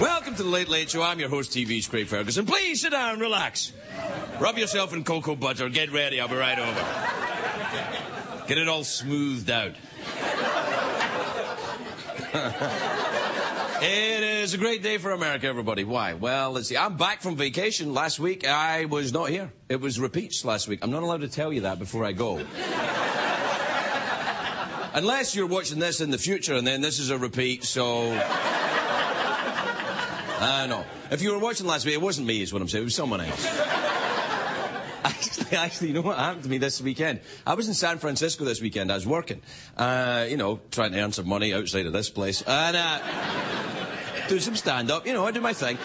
Welcome to the Late Late Show. I'm your host, TV's Craig Ferguson. Please sit down, relax. Rub yourself in cocoa butter. Get ready. I'll be right over. Get it all smoothed out. It is a great day for America, everybody. Why? Well, let's see. I'm back from vacation. Last week, I was not here. It was repeats last week. I'm not allowed to tell you that before I go. Unless you're watching this in the future, and then this is a repeat, so... no. If you were watching last week, it wasn't me, is what I'm saying. It was someone else. Actually, you know what happened to me this weekend? I was in San Francisco this weekend. I was working. You know, trying to earn some money outside of this place. And, do some stand-up. You know, I do my thing.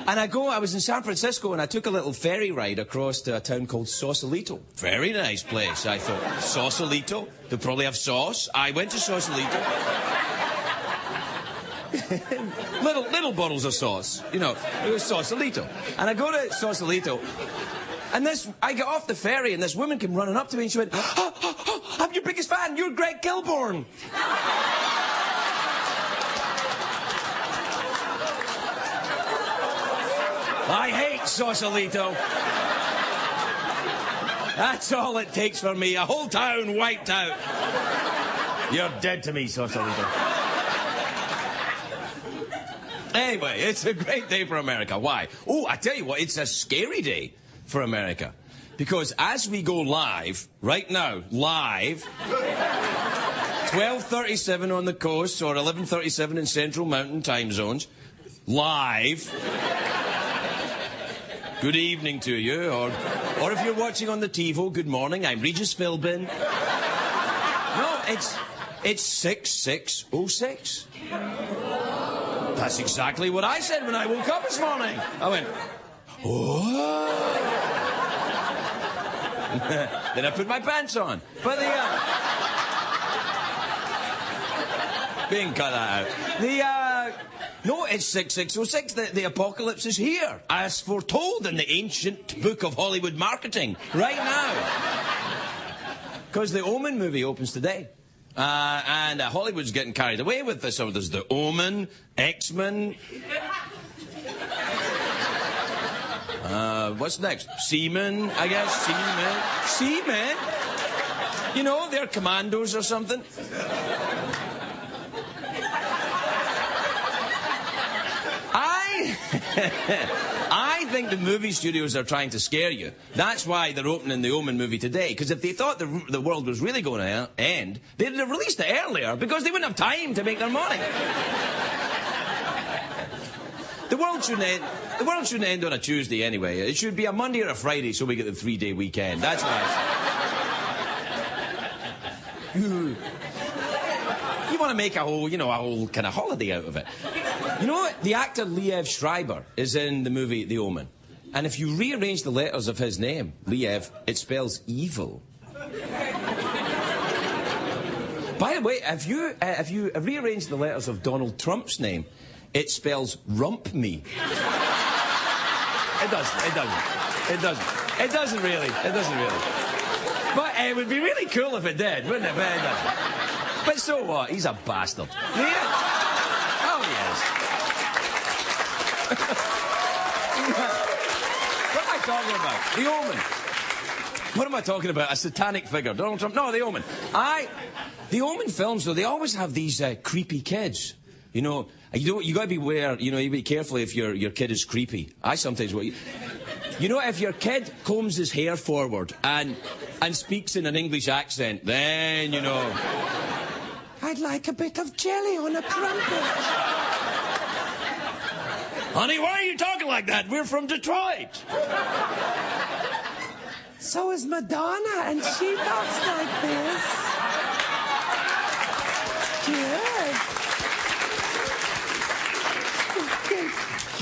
And I was in San Francisco, and I took a little ferry ride across to a town called Sausalito. Very nice place, I thought. Sausalito? They'll probably have sauce. I went to Sausalito. little bottles of sauce. You know, it was Sausalito. And I go to Sausalito, and I get off the ferry, and this woman came running up to me, and she went, I'm your biggest fan. You're Greg Kilborn. I hate Sausalito. That's all it takes for me. A whole town wiped out. You're dead to me, Sausalito. Anyway, it's a great day for America. Why? Oh, I tell you what, it's a scary day for America. Because as we go live, right now, live, 12:37 on the coast or 11:37 in Central Mountain time zones, live... Good evening to you, or if you're watching on the TiVo, good morning. I'm Regis Philbin. No, it's 6:06.06. That's exactly what I said when I woke up this morning. I went, oh. Then I put my pants on. But being cut that out. No, it's 6:06. The apocalypse is here, as foretold in the ancient book of Hollywood marketing, right now. Because the Omen movie opens today. And Hollywood's getting carried away with this. So there's the Omen, X-Men. What's next? Seamen, I guess. Seamen? You know, they're commandos or something. I think the movie studios are trying to scare you. That's why they're opening the Omen movie today. Because if they thought the world was really going to end, they'd have released it earlier, because they wouldn't have time to make their money. The world shouldn't end on a Tuesday anyway. It should be a Monday or a Friday, so we get the 3-day weekend. That's what You want to make a whole kind of holiday out of it. You know what? The actor Liev Schreiber is in the movie The Omen. And if you rearrange the letters of his name, Liev, it spells evil. By the way, if you rearrange the letters of Donald Trump's name, it spells rump me. It doesn't really. But it would be really cool if it did, wouldn't it? But it doesn't. But so what? He's a bastard. Yeah. Oh, yes. What am I talking about? The Omen. What am I talking about? A satanic figure. Donald Trump? No, The Omen. The Omen films, though, they always have these creepy kids. You know, you got to beware. You know, you be careful if your kid is creepy. I sometimes... You know, if your kid combs his hair forward and speaks in an English accent, then, you know... I'd like a bit of jelly on a crumpet. Honey, why are you talking like that? We're from Detroit. So is Madonna, and she talks like this.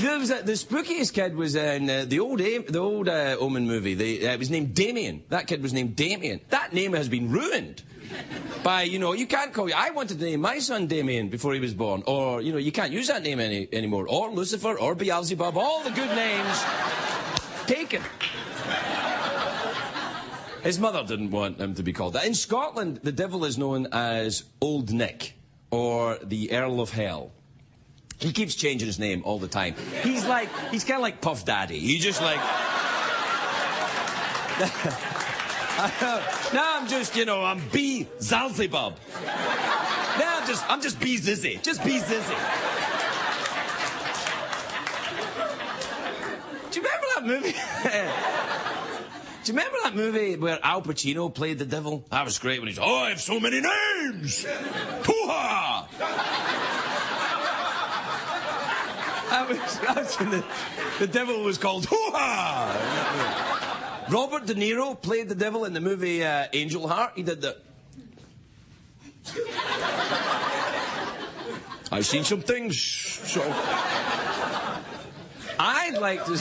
Good. The spookiest kid was in the old Omen movie. It was named Damien. That kid was named Damien. That name has been ruined. By, you know, you can't call... I wanted to name my son Damien before he was born. Or, you know, you can't use that name anymore. Or Lucifer, or Beelzebub. All the good names taken. His mother didn't want him to be called that. In Scotland, the devil is known as Old Nick, or the Earl of Hell. He keeps changing his name all the time. He's kind of like Puff Daddy. He just like... Now I'm just, I'm B. Zalzibub. Now I'm just B. Zizzy. Just B. Zizzy. Do you remember that movie? Do you remember that movie where Al Pacino played the devil? That was great when he's, I have so many names! Hoo-ha! That was when the devil was called Hoo-ha! Robert De Niro played the devil in the movie Angel Heart. He did the... I've seen some things, so... I'd like to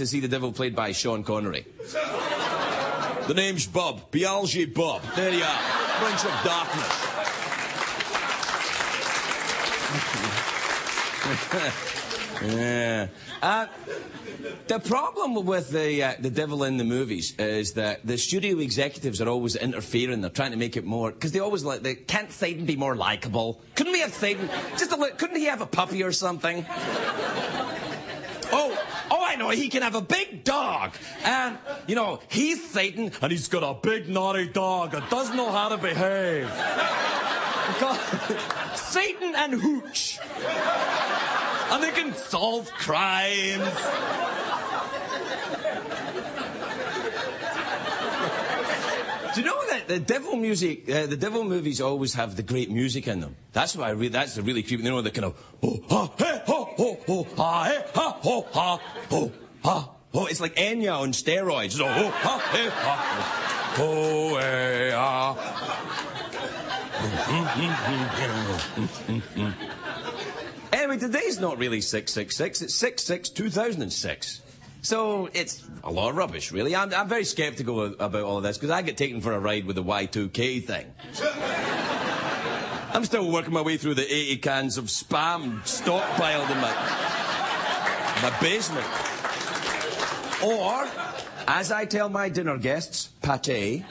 see the devil played by Sean Connery. The name's Bob. Beelzebub. There you are. Prince of Darkness. Yeah. The problem with the devil in the movies is that the studio executives are always interfering. They're trying to make it more, because can't Satan be more likable? Couldn't we have Satan couldn't he have a puppy or something? Oh, I know, he can have a big dog. And, he's Satan, and he's got a big naughty dog that doesn't know how to behave. Satan and Hooch. And they can solve crimes. Do you know that the devil movies always have the great music in them? That's why that's the really creepy. The kind of oh ha hey ho ho ho ha hey ha ho ha ho ha ho. It's like Enya on steroids. So, oh ha hey ha ho hey ha. Anyway, today's not really 666. It's 6/6/2006. So it's a lot of rubbish, really. I'm very sceptical about all of this, because I get taken for a ride with the Y2K thing. I'm still working my way through the 80 cans of Spam stockpiled in my basement. Or, as I tell my dinner guests, pâté.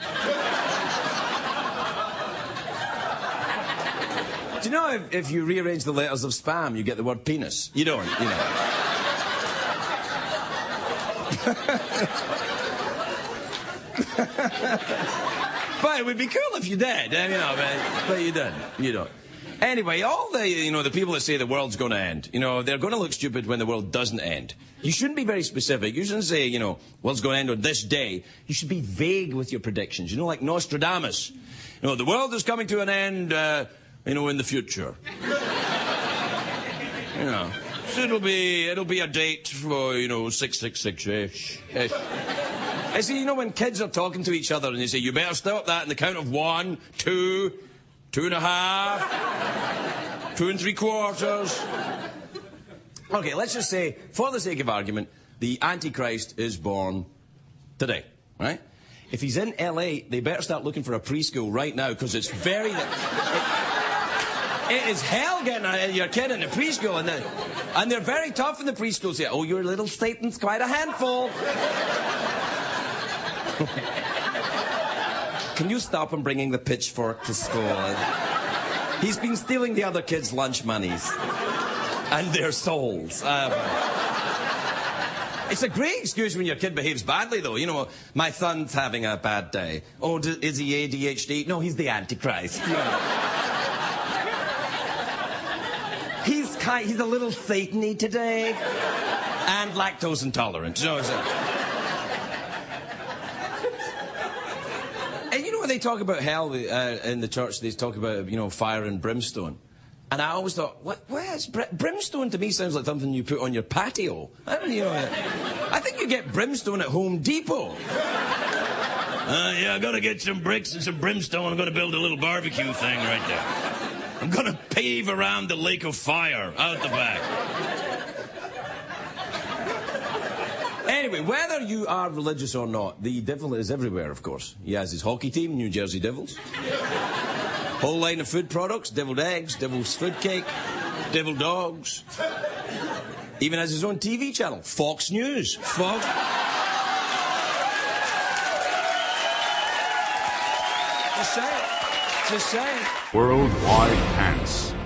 Do you know if you rearrange the letters of Spam, you get the word penis? You don't, But it would be cool if you did, but you didn't. You don't. Anyway, all the people that say the world's going to end, they're going to look stupid when the world doesn't end. You shouldn't be very specific. You shouldn't say, world's going to end on this day. You should be vague with your predictions. Like Nostradamus. The world is coming to an end, in the future. So it'll be a date for, 666-ish. I see, when kids are talking to each other and they say, you better stop that in the count of 1, 2, 2.5, 2 3/4. Okay, let's just say, for the sake of argument, the Antichrist is born today, right? If he's in LA, they better start looking for a preschool right now, because it's very... It is hell getting your kid in the preschool, and they're very tough in the preschool. Say, oh, your little Satan's quite a handful. Can you stop him bringing the pitchfork to school? He's been stealing the other kids' lunch monies and their souls. It's a great excuse when your kid behaves badly, though. My son's having a bad day. Oh, is he ADHD? No, he's the Antichrist. He's a little Satan-y today, and lactose intolerant. And when they talk about hell in the church, they talk about, fire and brimstone. And I always thought, what is brimstone? To me sounds like something you put on your patio. I think you get brimstone at Home Depot. Yeah, I gotta get some bricks and some brimstone. I'm gonna build a little barbecue thing right there. I'm gonna pave around the lake of fire out the back. Anyway, whether you are religious or not, the devil is everywhere, of course. He has his hockey team, New Jersey Devils. Whole line of food products, deviled eggs, devil's food cake, deviled dogs. Even has his own TV channel, Fox News. Fox... Just say it. Just saying. Worldwide Pants.